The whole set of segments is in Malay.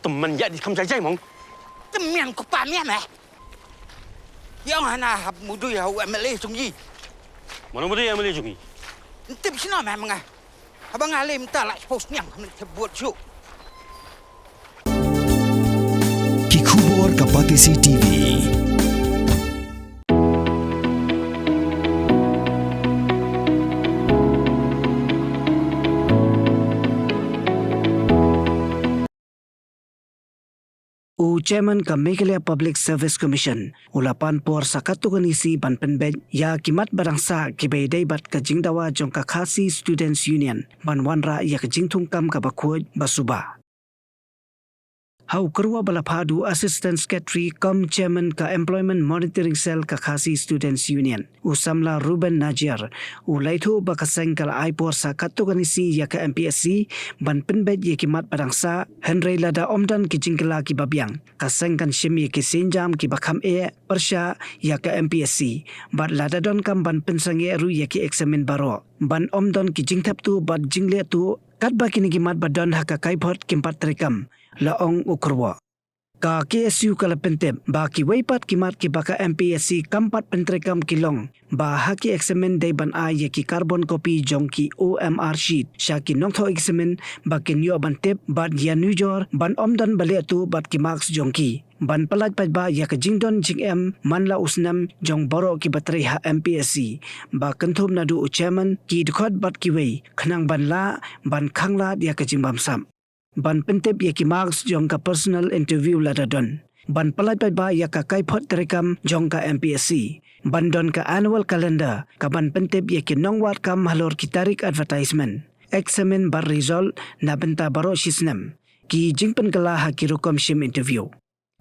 teman ya di kamjai jai mong. Teman ko pa miya meh. Yang hana hab mudu ya hu MLA sungyi. Mana muda yang boleh jungi? Tip sino meh mga. Abang alim ta la post nyang buat show. Kikubor Kapatisi TV. Chairman ka Meghalaya Public Service Commission ulapan por sakatu kanisi ban penbet ya kimat barangsa kibay daybat ka Jingdawa Jong ka Khasi Students Union ban wanra ya ka Jingtung kam ka bakuj basuba. Hau kerwa balapadu Assistant Secretary kam Chairman ka Employment Monitoring Cell ka Khasi Students Union usamla Ruben Najir ulaitu bakaseng kala aipor sa katu kanisi ya ka Mpsc ban penbet ya kimat barangsa Henry lada omdan ki jingkela ki babiang kaseng kan shimi ki senjam ki bakam persya ya ka Mpsc bat lada don kam ban pensange ru ya ki eksamen baro ban omdan ki jingtap tu bat jingle tu kat ba kini kimat badan haka kaipot kimpat rekam laong ukurwa. Ka KSU kala pentep ba ki weipat kimat ki baka Mpsc kampat pentrekam kilong ba haki eksamen day ban ay ki carbon copy jong ki OMR sheet sya ki nongtho eksamen ba ki nyo ban tep bat ya nujor ban omdan bale tu bat ki marks jong ki ban palaj Paidbah ya ka Jingdon Jingem manla usnam jong boro ki bateri ha Mpsc ba kenthum nadu chairman ki dkhot bat ki wei khnang ban la ban khangla ya ka Bamsap ban pentep ya ki marks jong ka personal interview ladadon ban palaj Paidbah ya ka kaipot terekam jong ka Mpsc ban don ka annual calendar ka ban pentep ya ki nongwat kam halor ki tarik advertisement examen bar result na benta baro shisnam ki jingpen kala ha ki rukom shim interview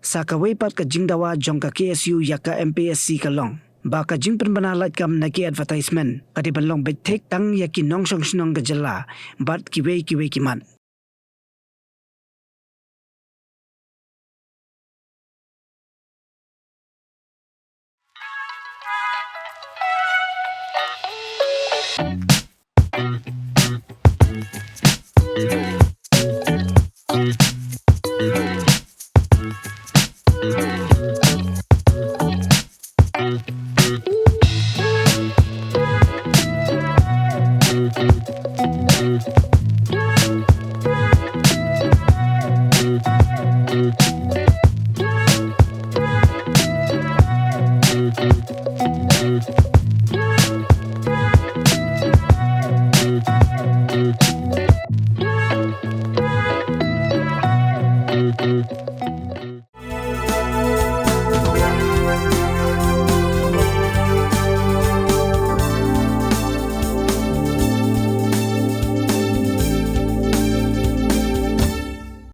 saka weipat ka Jingdawa jong ka KSU ya ka Mpsc kalong ba ka jingpen banalat kam na ki advertisement kadi balong betek tang ya ki nongsong snong gajala bat ki wei kiman.